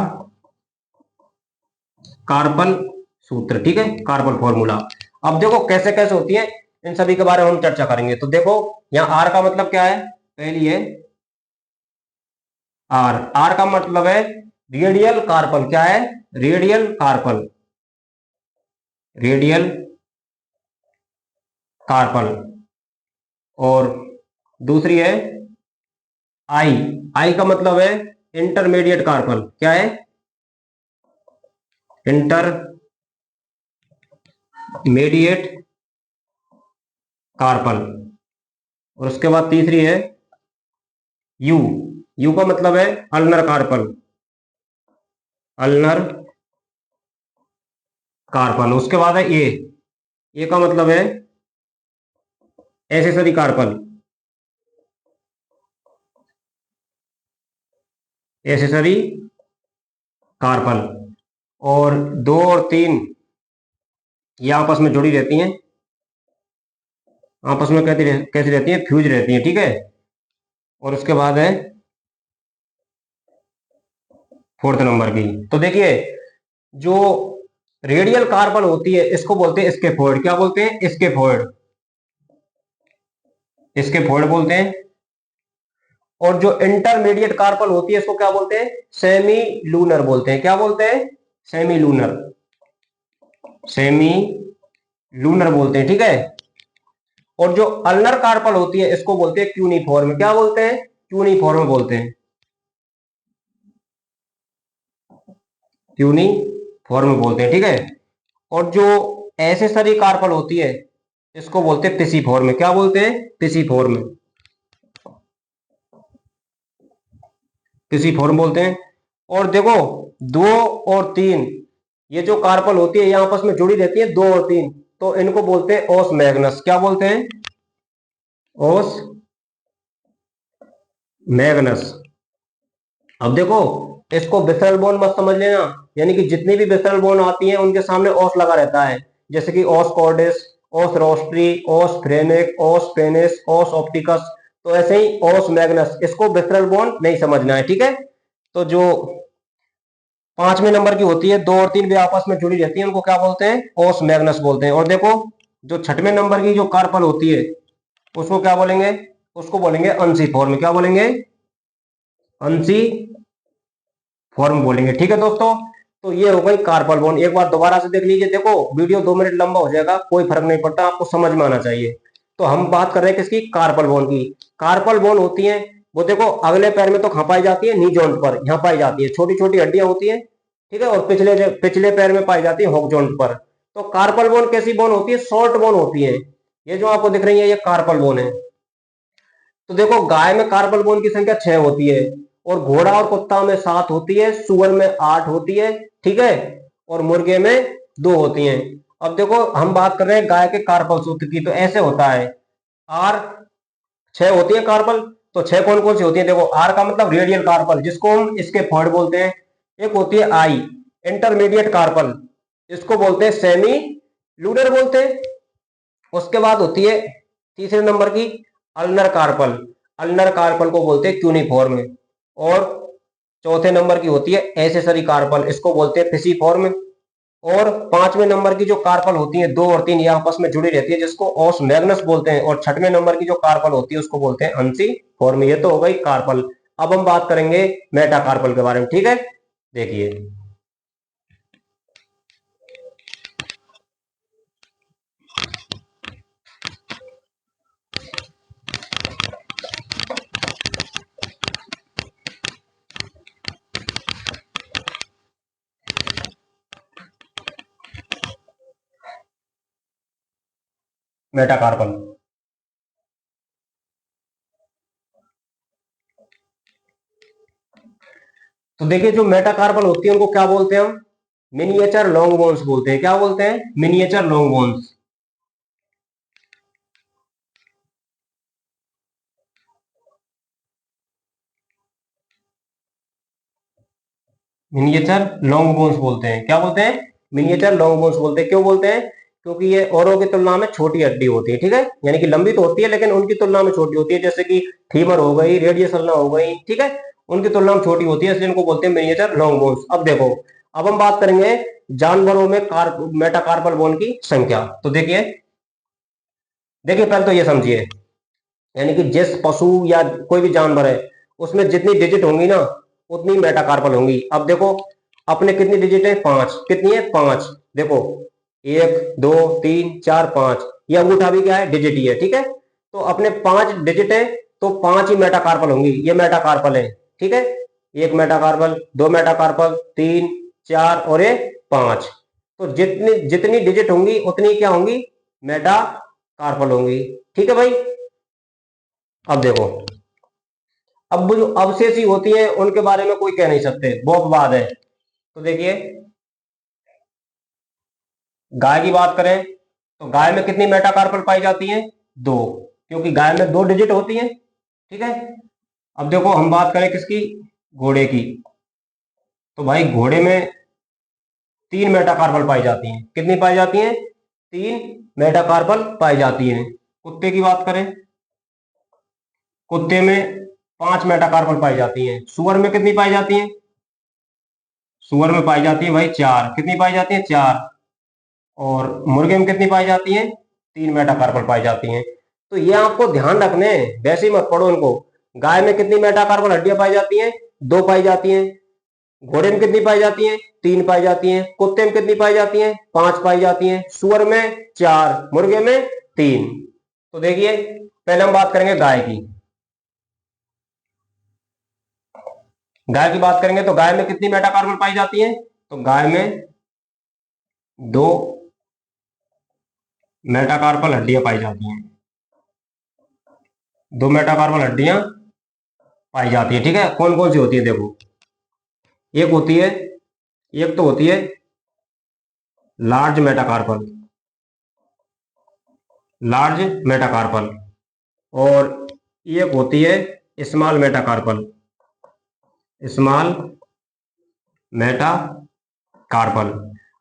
कार्पल सूत्र, ठीक है, कार्पल फॉर्मूला। अब देखो कैसे कैसे होती है, इन सभी के बारे में हम चर्चा करेंगे। तो देखो यहाँ आर का मतलब क्या है, पहली है आर। आर का मतलब है रेडियल कार्पल। क्या है? Radial carpal, radial carpal. और दूसरी है आई। आई का मतलब है इंटरमीडिएट कार्पल। क्या है? Intermediate carpal. और उसके बाद तीसरी है यू। यू का मतलब है अल्नर कार्पल, अल्नर कार्पल। उसके बाद है ए। ए का मतलब है एसेसरी कार्पल, एसेसरी कार्पल। और 2 और 3 ये आपस में जुड़ी रहती हैं, आपस में कैसी रहती है? फ्यूज रहती है, ठीक है। और उसके बाद है 4th नंबर की। तो देखिए जो रेडियल कार्बन होती है इसको बोलते हैं स्केफोइड। क्या बोलते हैं? स्केफोइड, स्केफोइड बोलते हैं। और जो इंटरमीडिएट कार्बन होती है इसको क्या बोलते हैं? सेमी लूनर बोलते हैं। क्या बोलते हैं? सेमी लूनर, सेमी लूनर बोलते हैं, ठीक है। और जो अल्नर कार्पल होती है इसको बोलते हैं क्यूनिफॉर्म। क्या बोलते हैं? क्यूनिफॉर्म बोलते हैं, क्यूनिफॉर्म बोलते हैं, ठीक है। और जो एसेसरी कार्पल होती है इसको बोलते हैं पिसिफॉर्म। क्या बोलते हैं? पिसिफॉर्म, पिसिफॉर्म बोलते हैं। और देखो 2 और 3 ये जो कार्पल होती है ये आपस में जुड़ी रहती है, 2 और 3। तो इनको बोलते हैं ओस मैग्नस। क्या बोलते हैं? ओस मैग्नस। अब देखो इसको विसरल बोन मत समझ लेना, यानी कि जितनी भी विसरल बोन आती हैं उनके सामने ओस लगा रहता है, जैसे कि ओस कॉर्डिस, ओस रोस्ट्री, ओस फ्रेनिक, ओस पेनिस, ओस ऑप्टिकस। तो ऐसे ही ओस मैग्नस, इसको विसरल बोन नहीं समझना है, ठीक है। तो जो 5वें नंबर की होती है, 2 और 3 भी आपस में जुड़ी रहती है, उनको क्या बोलते हैं, ओस मैग्नस बोलते हैं। और देखो जो 6वें नंबर की जो कार्पल होती है उसको क्या बोलेंगे, उसको बोलेंगे अंशी फॉर्म। क्या बोलेंगे, अंशी फॉर्म बोलेंगे, ठीक है दोस्तों। तो ये हो गई कार्पल बोन। एक बार दोबारा से देख लीजिए, देखो वीडियो 2 मिनट लंबा हो जाएगा, कोई फर्क नहीं पड़ता, आपको समझ में आना चाहिए। तो हम बात कर रहे हैं किसकी, कार्पल बोन की। कार्पल बोन होती है वो देखो अगले पैर में तो कहां पाई जाती है, नी जॉइंट पर, यहां पाई जाती है, छोटी छोटी हड्डियां होती है, ठीक है। और पिछले पिछले पैर में पाई जाती है हॉक जॉइंट पर। तो कार्पल बोन कैसी बोन होती है, शॉर्ट बोन होती है। ये जो आपको दिख रही है ये कार्पल बोन है। तो देखो गाय में कार्पल बोन की संख्या 6 होती है, और घोड़ा और कुत्ता में 7 होती है, सुअर में 8 होती है, ठीक है, और मुर्गे में 2 होती हैं। अब देखो हम बात कर रहे हैं गाय के कार्पल सूत्र की, तो ऐसे होता है, आर 6 होती है कार्पल। तो 6 कौन कौन सी होती है, देखो आर का मतलब रेडियल कार्पल, जिसको हम इसके पॉइंट बोलते हैं। एक होती है आई, इंटरमीडिएट कार्पल, इसको बोलते हैं सेमी लूडर बोलते हैं। उसके बाद होती है तीसरे नंबर की अल्नर कार्पल, अल्नर कार्पल को बोलते हैं क्यूनिफॉर्म। और चौथे नंबर की होती है एसेसरी कार्पल, इसको बोलते हैं फिसिफॉर्म। और 5वें नंबर की जो कार्पल होती है 2 और 3, ये आपस में जुड़ी रहती है, जिसको ओस मैग्नस बोलते हैं। और 6वें नंबर की जो कार्पल होती है उसको बोलते हैं अंशी फॉर्म। ये तो हो गई कार्पल। अब हम बात करेंगे मेटा कार्पल के बारे में, ठीक है। देखिए मेटा कार्पल, तो देखिए जो मेटाकार्पल होती है उनको क्या बोलते हैं हम, मिनिएचर लॉन्ग बोन्स बोलते हैं। क्या बोलते हैं, miniature long bones. Miniature long bones बोलते हैं। क्या बोलते हैं, मिनिएचर लॉन्ग बोन्स बोलते हैं। क्यों बोलते हैं, क्योंकि ये औरों की तुलना में छोटी हड्डी होती है, ठीक है। यानी कि लंबी तो होती है लेकिन उनकी तुलना में छोटी होती है, जैसे कि फीमर हो गई, रेडियस अल्ना हो गई, ठीक है, उनकी तुलना में छोटी होती है, इसलिए इनको बोलते हैं मिनिएचर लॉन्ग बोन्स। अब देखो, अब हम बात करेंगे जानवरों में मेटाकार्पल बोन की संख्या। तो देखिए देखिए पहले तो ये समझिए, यानी कि जिस पशु या कोई भी जानवर है उसमें जितनी डिजिट होंगी ना उतनी मेटाकार्पल होंगी। अब देखो अपने कितनी डिजिट है, 5। कितनी है, 5। देखो 1 2 3 4 5, ये अंगूठा भी क्या है, डिजिट ही है, ठीक है। तो अपने 5 डिजिट है, तो 5 ही मेटाकार्पल होंगी, ये मेटाकार्पल है, ठीक है। एक मेटाकार्पल, 2 मेटाकार्पल, 3 4 और ये 5। तो जितनी जितनी डिजिट होंगी उतनी क्या होंगी, मेटाकार्पल होंगी, ठीक है भाई। अब देखो, अब वो जो अवशेषी होती हैं उनके बारे में कोई कह नहीं सकते, वो अपवाद है। तो देखिए गाय की बात करें तो गाय में कितनी मेटाकार्पल पाई जाती है, 2, क्योंकि गाय में 2 डिजिट होती है, ठीक है। अब देखो हम बात करें किसकी, घोड़े की, तो भाई घोड़े में 3 मेटाकार्पल पाई जाती हैं। कितनी पाई जाती हैं, 3 मेटाकार्पल पाई जाती हैं। कुत्ते की बात करें, कुत्ते में 5 मेटाकार्पल पाई जाती हैं। सुअर में कितनी पाई जाती हैं, सुअर में पाई जाती है भाई 4। कितनी पाई जाती है, 4। और मुर्गे में कितनी पाई जाती है, 3 मेटाकार्पल पाई जाती हैं। तो ये आपको ध्यान रखने हैं, वैसे ही मत पढ़ो इनको। गाय में कितनी मेटाकार्पल हड्डियां पाई जाती हैं, 2 पाई जाती हैं। घोड़े में कितनी पाई जाती हैं, 3 पाई जाती हैं। कुत्ते में कितनी पाई जाती हैं, 5 पाई जाती हैं। सुअर में 4, मुर्गे में 3। तो देखिए पहले हम बात करेंगे गाय की। गाय की बात करेंगे तो गाय में कितनी मेटाकार्पल पाई जाती है, तो गाय में 2 मेटाकार्पल हड्डियां पाई जाती हैं। 2 मेटाकार्पल हड्डियां पाई जाती है, ठीक है। कौन कौन सी होती है, देखो एक होती है, एक तो होती है लार्ज मेटाकार्पल, लार्ज मेटाकार्पल। और एक होती है स्मॉल मेटाकार्पल, स्मॉल मेटाकार्पल।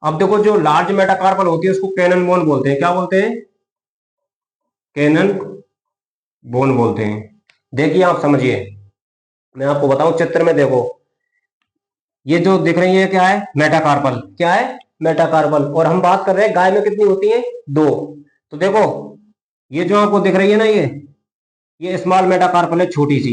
अब देखो जो लार्ज मेटाकार्पल होती है उसको कैनन बोन बोलते हैं। क्या बोलते हैं? कैनन बोन बोलते हैं। देखिए आप समझिए, मैं आपको बताऊं चित्र में देखो, ये जो दिख रही है क्या है? मेटाकार्पल। क्या है? मेटाकार्पल। और हम बात कर रहे हैं गाय में कितनी होती है? दो। तो देखो ये जो आपको दिख रही है ना, ये स्मॉल मेटाकार्पल है, छोटी सी।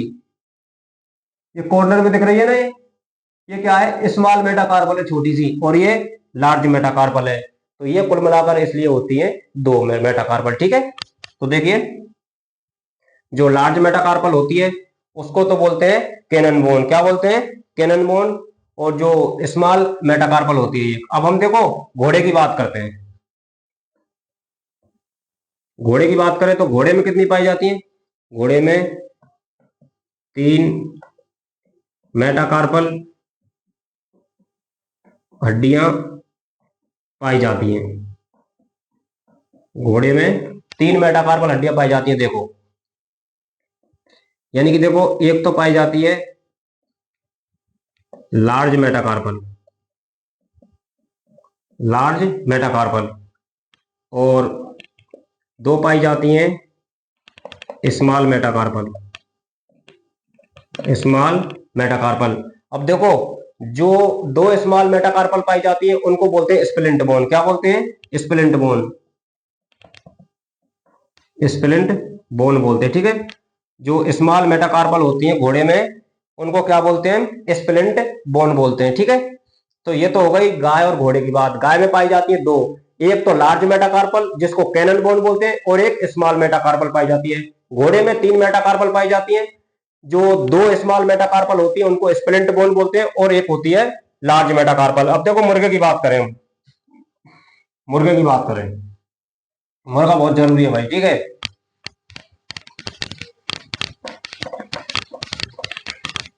ये कॉर्नर में दिख रही है ना, ये क्या है? स्मॉल मेटाकार्पल है, छोटी सी। और ये लार्ज मेटाकार्पल है। तो ये कुल मिलाकर इसलिए होती है दो मेटाकार्पल। ठीक है, तो देखिए जो लार्ज मेटाकार्पल होती है उसको तो बोलते हैं कैनन बोन। क्या बोलते हैं? Cannon bone. और जो स्मॉल मेटाकार्पल होती है। अब हम देखो घोड़े की बात करते हैं। घोड़े की बात करें तो घोड़े में कितनी पाई जाती है? घोड़े में तीन मेटाकार्पल हड्डियां पाई जाती हैं। घोड़े में तीन मेटाकार्पल हड्डियां पाई जाती हैं। देखो यानी कि देखो एक तो पाई जाती है लार्ज मेटाकार्पल, लार्ज मेटाकार्पल, और दो पाई जाती हैं स्मॉल मेटाकार्पल, स्मॉल मेटाकार्पल। अब देखो जो दो स्मॉल मेटाकार्पल पाई जाती है उनको बोलते हैं स्प्लिंट बोन। क्या बोलते हैं? स्प्लिंट बोन, स्प्लिंट बोन बोलते हैं। ठीक है, जो स्मॉल मेटाकार्पल होती हैं घोड़े में उनको क्या बोलते हैं? स्प्लिंट बोन बोलते हैं। ठीक है, तो ये तो हो गई गाय और घोड़े की बात। गाय में पाई जाती है दो, एक तो लार्ज मेटाकार्पल जिसको कैनन बोन बोलते हैं, और एक स्मॉल मेटाकार्पल पाई जाती है। घोड़े में तीन मेटाकार्पल पाई जाती है, जो दो स्मॉल मेटाकार्पल होती है उनको स्प्लिंट बोन बोलते हैं, और एक होती है लार्ज मेटाकार्पल। अब देखो मुर्गे की बात करें, हम मुर्गे की बात करें, मुर्गा बहुत जरूरी है भाई। ठीक है,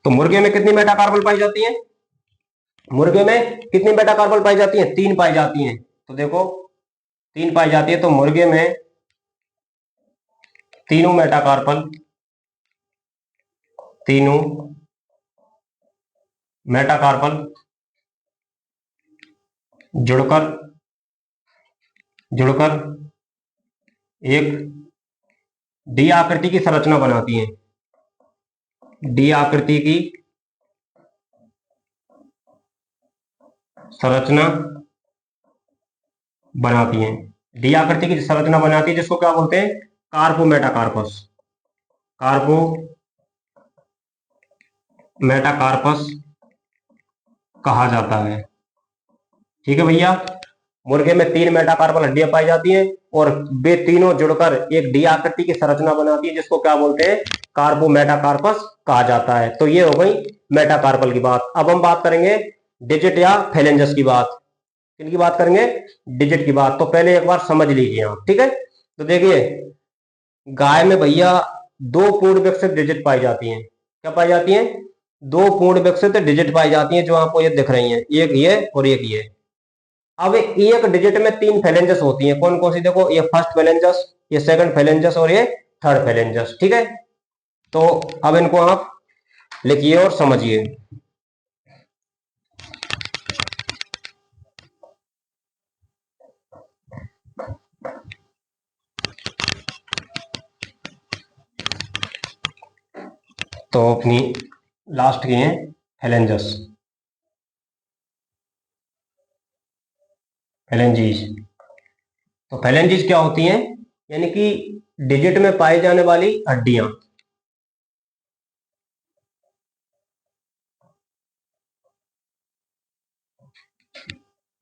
तो मुर्गे में कितनी मेटाकार्पल पाई जाती है? मुर्गे में कितनी मेटाकार्पल पाई जाती है? तीन पाई जाती हैं। तो देखो तीन पाई जाती है, तो मुर्गे में तीनों मेटाकार्पल, तीनों मेटाकार्पल जुड़कर जुड़कर एक डी आकृति की संरचना बनाती हैं। डी आकृति की संरचना बनाती हैं। डी आकृति की संरचना बनाती है जिसको क्या बोलते हैं? कार्पो मेटाकार्पस। कार्पो मेटाकार्पस कहा जाता है। ठीक है भैया, मुर्गे में तीन मेटाकार्पल हड्डियां पाई जाती हैं और वे तीनों जुड़कर एक डी आकृति की संरचना बनाती है जिसको क्या बोलते हैं? कार्पो मेटाकार्पस कहा जाता है। तो ये हो गई मेटाकार्पल की बात। अब हम बात करेंगे डिजिट या फेलेंजस की बात। किनकी बात करेंगे? डिजिट की बात। तो पहले एक बार समझ लीजिए आप। ठीक है, तो देखिए गाय में भैया दो पूर्ण विकसित डिजिट पाई जाती हैं। क्या पाई जाती हैं? दो पूर्ण विकसित डिजिट पाई जाती हैं, जो आपको ये दिख रही हैं, एक ये और एक ये। अब एक डिजिट में तीन फेलेंजस होती हैं। कौन कौन सी? देखो ये फर्स्ट फेलेंजस, ये सेकंड फेलेंजस और ये थर्ड फेलेंजस। ठीक है, तो अब इनको आप लिखिए और समझिए। तो अपनी लास्ट की हैं फेलेंजस, फेलेंजीज। तो फेलेंजीज क्या होती हैं? यानी कि डिजिट में पाई जाने वाली हड्डियां।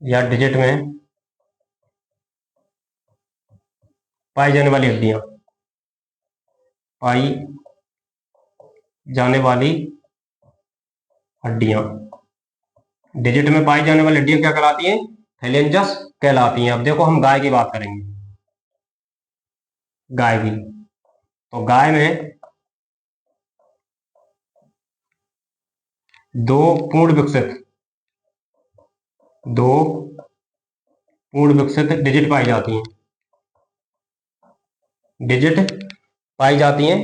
या डिजिट में पाई जाने वाली हड्डियां, पाई जाने वाली हड्डियां, डिजिट में पाई जाने वाली हड्डियां क्या कहलाती हैं? फेलेंजस कहलाती हैं। अब देखो हम गाय की बात करेंगे, गाय की। तो गाय में दो पूर्ण विकसित, दो पूर्ण विकसित डिजिट पाई जाती हैं, डिजिट पाई जाती हैं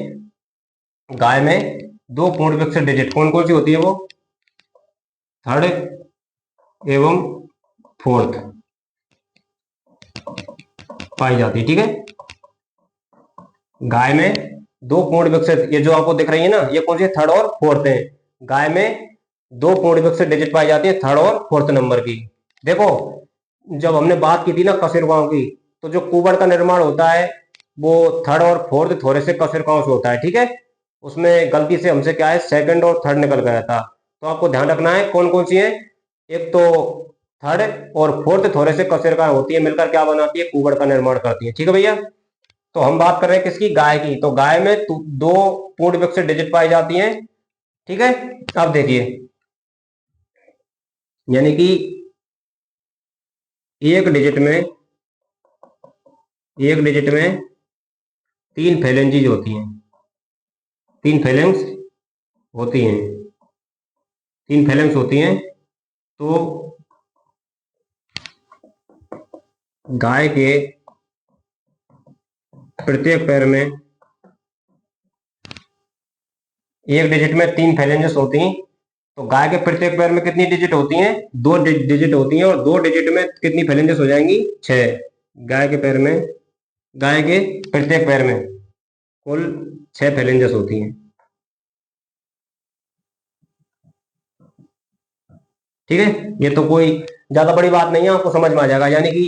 गाय में। दो पूर्ण विकसित डिजिट कौन कौन सी होती है? वो थर्ड एवं फोर्थ पाई जाती है। ठीक है, गाय में दो पूर्ण विकसित, ये जो आपको दिख रही है ना, ये कौन सी थर्ड और फोर्थ है। गाय में दो पूर्ण विकसित डिजिट पाई जाती है थर्ड और फोर्थ नंबर की। देखो, जब हमने बात की थी ना कशेरुकाओं की, तो जो कुबड़ का निर्माण होता है वो थर्ड और फोर्थ थोड़े से कशेरुकाओं से होता है। ठीक है, उसमें गलती से हमसे क्या है, सेकंड और थर्ड निकल गया था। तो आपको ध्यान रखना है कौन कौन सी है। एक तो थर्ड और फोर्थ थोड़े से कशेरुकाएं होती है, मिलकर क्या बनाती है, कुबड़ का निर्माण करती है। ठीक है भैया, तो हम बात कर रहे हैं किसकी, गाय की। तो गाय में दो पूर्ण विकसित डिजिट पाई जाती हैं। ठीक है, अब देखिए, यानी कि एक डिजिट में तीन फेलेंजीज होती हैं, तीन फेलेंक्स होती हैं, तीन फेलेंक्स होती हैं। तो गाय के प्रत्येक पैर में एक डिजिट में तीन फेलेंजेस होती हैं। तो गाय के प्रत्येक पैर में कितनी डिजिट होती हैं, दो डिजिट होती हैं, और दो डिजिट में कितनी फेलेंजेस हो जाएंगी, छह। गाय के पैर में, गाय के प्रत्येक पैर में कुल छह फेलेंजेस होती हैं। ठीक है, ये तो कोई ज्यादा बड़ी बात नहीं है, आपको समझ में आ जाएगा। यानी कि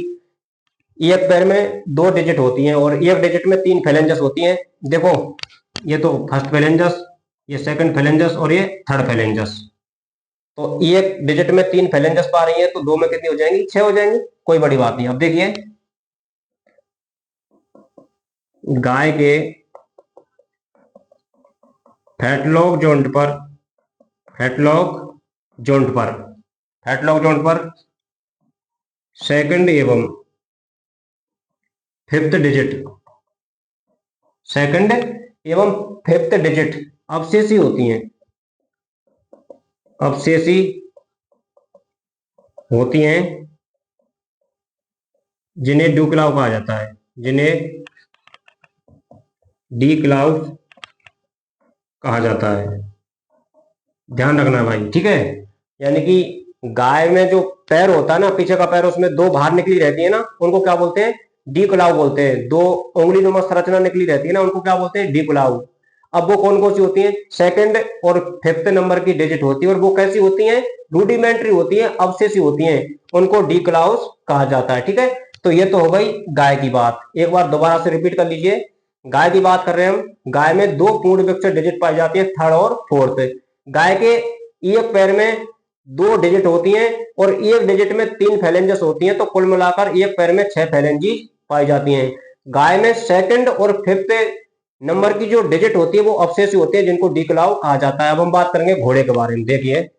एक पैर में दो डिजिट होती हैं और एक डिजिट में तीन फेलेंजेस होती हैं। देखो, ये तो फर्स्ट फेलेंजस, ये सेकंड फेलेंजस और ये थर्ड फेलेंजस। तो एक डिजिट में तीन फेलेंजस पा रही है, तो दो में कितनी हो जाएंगी, छह हो जाएंगी, कोई बड़ी बात नहीं। अब देखिए, गाय के फैटलॉक जॉइंट पर, फैटलॉक जॉइंट पर, फैटलॉक जॉइंट पर सेकंड एवं फिफ्थ डिजिट, सेकंड एवं फिफ्थ डिजिट अवशेषी होती हैं, अवशेषी होती हैं, जिन्हें ड्यूक्लाव कहा जाता है, जिन्हें डी क्लाउस कहा जाता है। ध्यान रखना भाई, ठीक है। यानी कि गाय में जो पैर होता है ना, पीछे का पैर, उसमें दो बाहर निकली रहती है ना, उनको क्या बोलते हैं, डी कुलाव बोलते हैं। दो उंगली नुमा संरचना निकली रहती है ना, उनको क्या बोलते हैं, डी कुलाव। अब वो कौन कौन सी होती है, सेकंड और फिफ्थ नंबर की डिजिट होती है, और वो कैसी होती है, रूडिमेंट्री होती है, अवशेषी होती है, उनको डी क्लाउस कहा जाता है। ठीक है, तो ये तो हो गई गाय की बात। एक बार दोबारा से रिपीट कर लीजिए, गाय की बात कर रहे हैं हम। गाय में दो पूर्ण विकसित डिजिट पाई जाती है, थर्ड और फोर्थ। गाय के एक पैर में दो डिजिट होती हैं और एक डिजिट में तीन फैलेंजेस होती हैं, तो कुल मिलाकर एक पैर में छह फैलेंजीज पाई जाती हैं। गाय में सेकंड और फिफ्थ नंबर की जो डिजिट होती है वो अवशेषी होती है, जिनको डिक्लाव कहा जाता है। अब हम बात करेंगे घोड़े के बारे में। देखिए,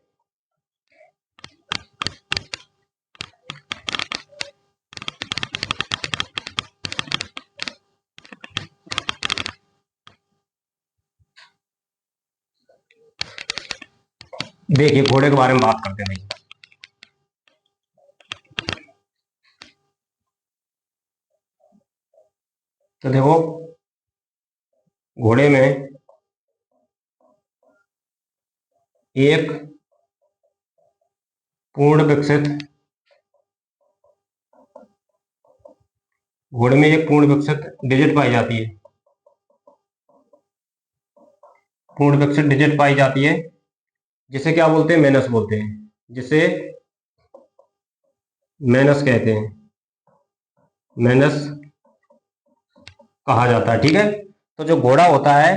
देखिए घोड़े के बारे में बात करते हैं भाई। तो देखो, घोड़े में एक पूर्ण विकसित, घोड़े में एक पूर्ण विकसित डिजिट पाई जाती है, पूर्ण विकसित डिजिट पाई जाती है, जिसे क्या बोलते हैं, मेनस बोलते हैं, जिसे मेनस कहते हैं, मेनस कहा जाता है। ठीक है, तो जो घोड़ा होता है,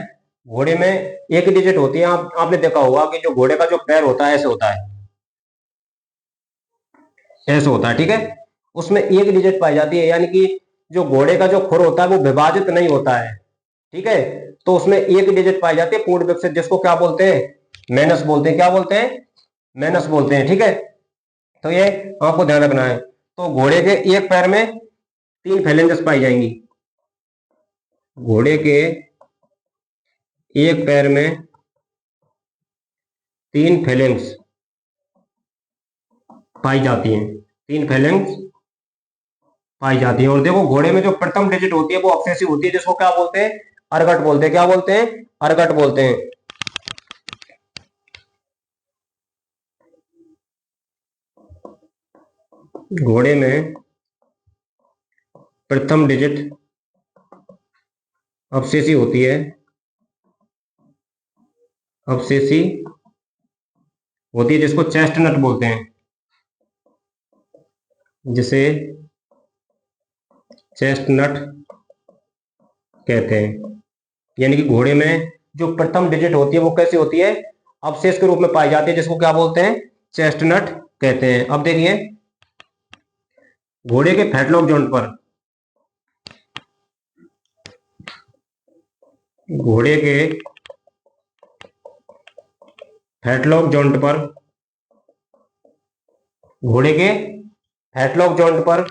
घोड़े में एक ही डिजिट होती है। आपने देखा होगा कि जो घोड़े का जो पैर होता है ऐसे होता है, ऐसे होता है। ठीक है, उसमें एक डिजिट पाई जाती है, यानी कि जो घोड़े का जो खुर होता है वो विभाजित नहीं होता है। ठीक है, तो उसमें एक डिजिट पाई जाती है पूर्ण विकसित, जिसको क्या बोलते हैं, मेनस बोलते हैं। क्या बोलते हैं, मेनस बोलते हैं। ठीक है, तो ये आपको ध्यान रखना है। तो घोड़े के एक पैर में तीन फैलेंजेस पाई जाएंगी, घोड़े के एक पैर में तीन फेलेंक्स पाई जाती हैं, तीन फेलेंक्स पाई जाती है। और देखो, घोड़े में जो प्रथम डिजिट होती है वो अवशेषी होती है, जिसको क्या बोलते हैं, अर्गट बोलते हैं। क्या बोलते हैं, अर्गट बोलते हैं। घोड़े में प्रथम डिजिट अवशेषी होती है, अवशेषी होती है, जिसको चेस्टनट बोलते हैं, जिसे चेस्टनट कहते हैं। यानी कि घोड़े में जो प्रथम डिजिट होती है वो कैसी होती है, अवशेष के रूप में पाई जाती है, जिसको क्या बोलते हैं, चेस्टनट कहते हैं। अब देखिए, घोड़े के फैटलॉक जॉइंट पर, घोड़े के फैटलॉक जॉइंट पर, घोड़े के फैटलॉक जॉइंट पर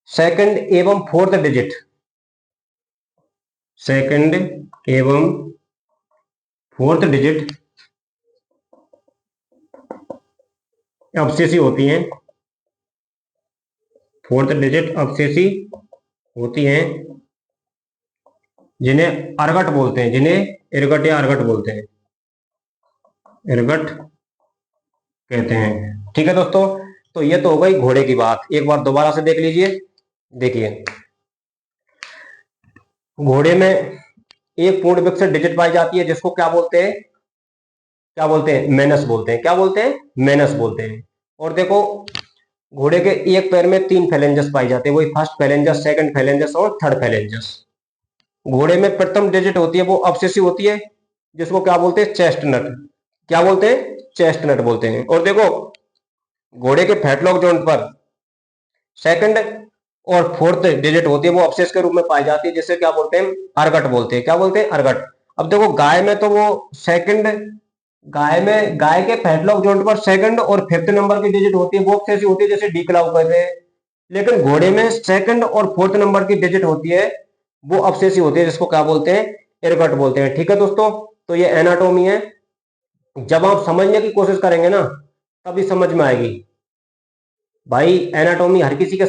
सेकंड एवं फोर्थ डिजिट, सेकंड एवं फोर्थ डिजिट अवशेषी होती हैं, फोर्थ डिजिट अवशेषी होती हैं, जिन्हें अर्गट बोलते हैं, जिन्हें इरगट या अर्गट बोलते हैं, इरगट कहते हैं। ठीक है दोस्तों, तो ये तो हो गई घोड़े की बात। एक बार दोबारा से देख लीजिए। देखिए, घोड़े में एक पूर्ण विकसित डिजिट पाई जाती है, जिसको क्या बोलते हैं, क्या बोलते हैं, मेनस बोलते हैं। क्या बोलते हैं, मेनस बोलते हैं। और देखो, घोड़े के एक पैर में 3 फैलेंजस पाई जाते हैं, वही फर्स्ट फैलेंजस, सेकंड फैलेंजस और थर्ड फैलेंजस। घोड़े में प्रथम डिजिट होती है वो अवशेषी होती है, जिसको क्या बोलते हैं, चेस्टनट। क्या बोलते हैं, चेस्टनट बोलते हैं। और देखो, घोड़े के फैटलॉक जॉइंट पर सेकंड और फोर्थ डिजिट होती है वो अवशेष के रूप में पाई जाती है, जिसे क्या बोलते हैं, अर्गट बोलते हैं। क्या बोलते हैं, अर्गट। अब देखो, गाय में तो वो सेकंड, गाय के फैटलॉक जॉइंट पर सेकंड और फिफ्थ नंबर की डिजिट होती है वो अवशेषी होती है, जैसे डिक्लाउ कहते हैं। लेकिन घोड़े में सेकंड और फोर्थ नंबर की डिजिट होती है वो अवशेषी होती है, जिसको क्या बोलते हैं, इरगट बोलते हैं। ठीक है दोस्तों, तो ये एनाटोमी है। जब आप समझने की कोशिश करेंगे ना, तभी समझ में आएगी भाई। एनाटोमी हर किसी के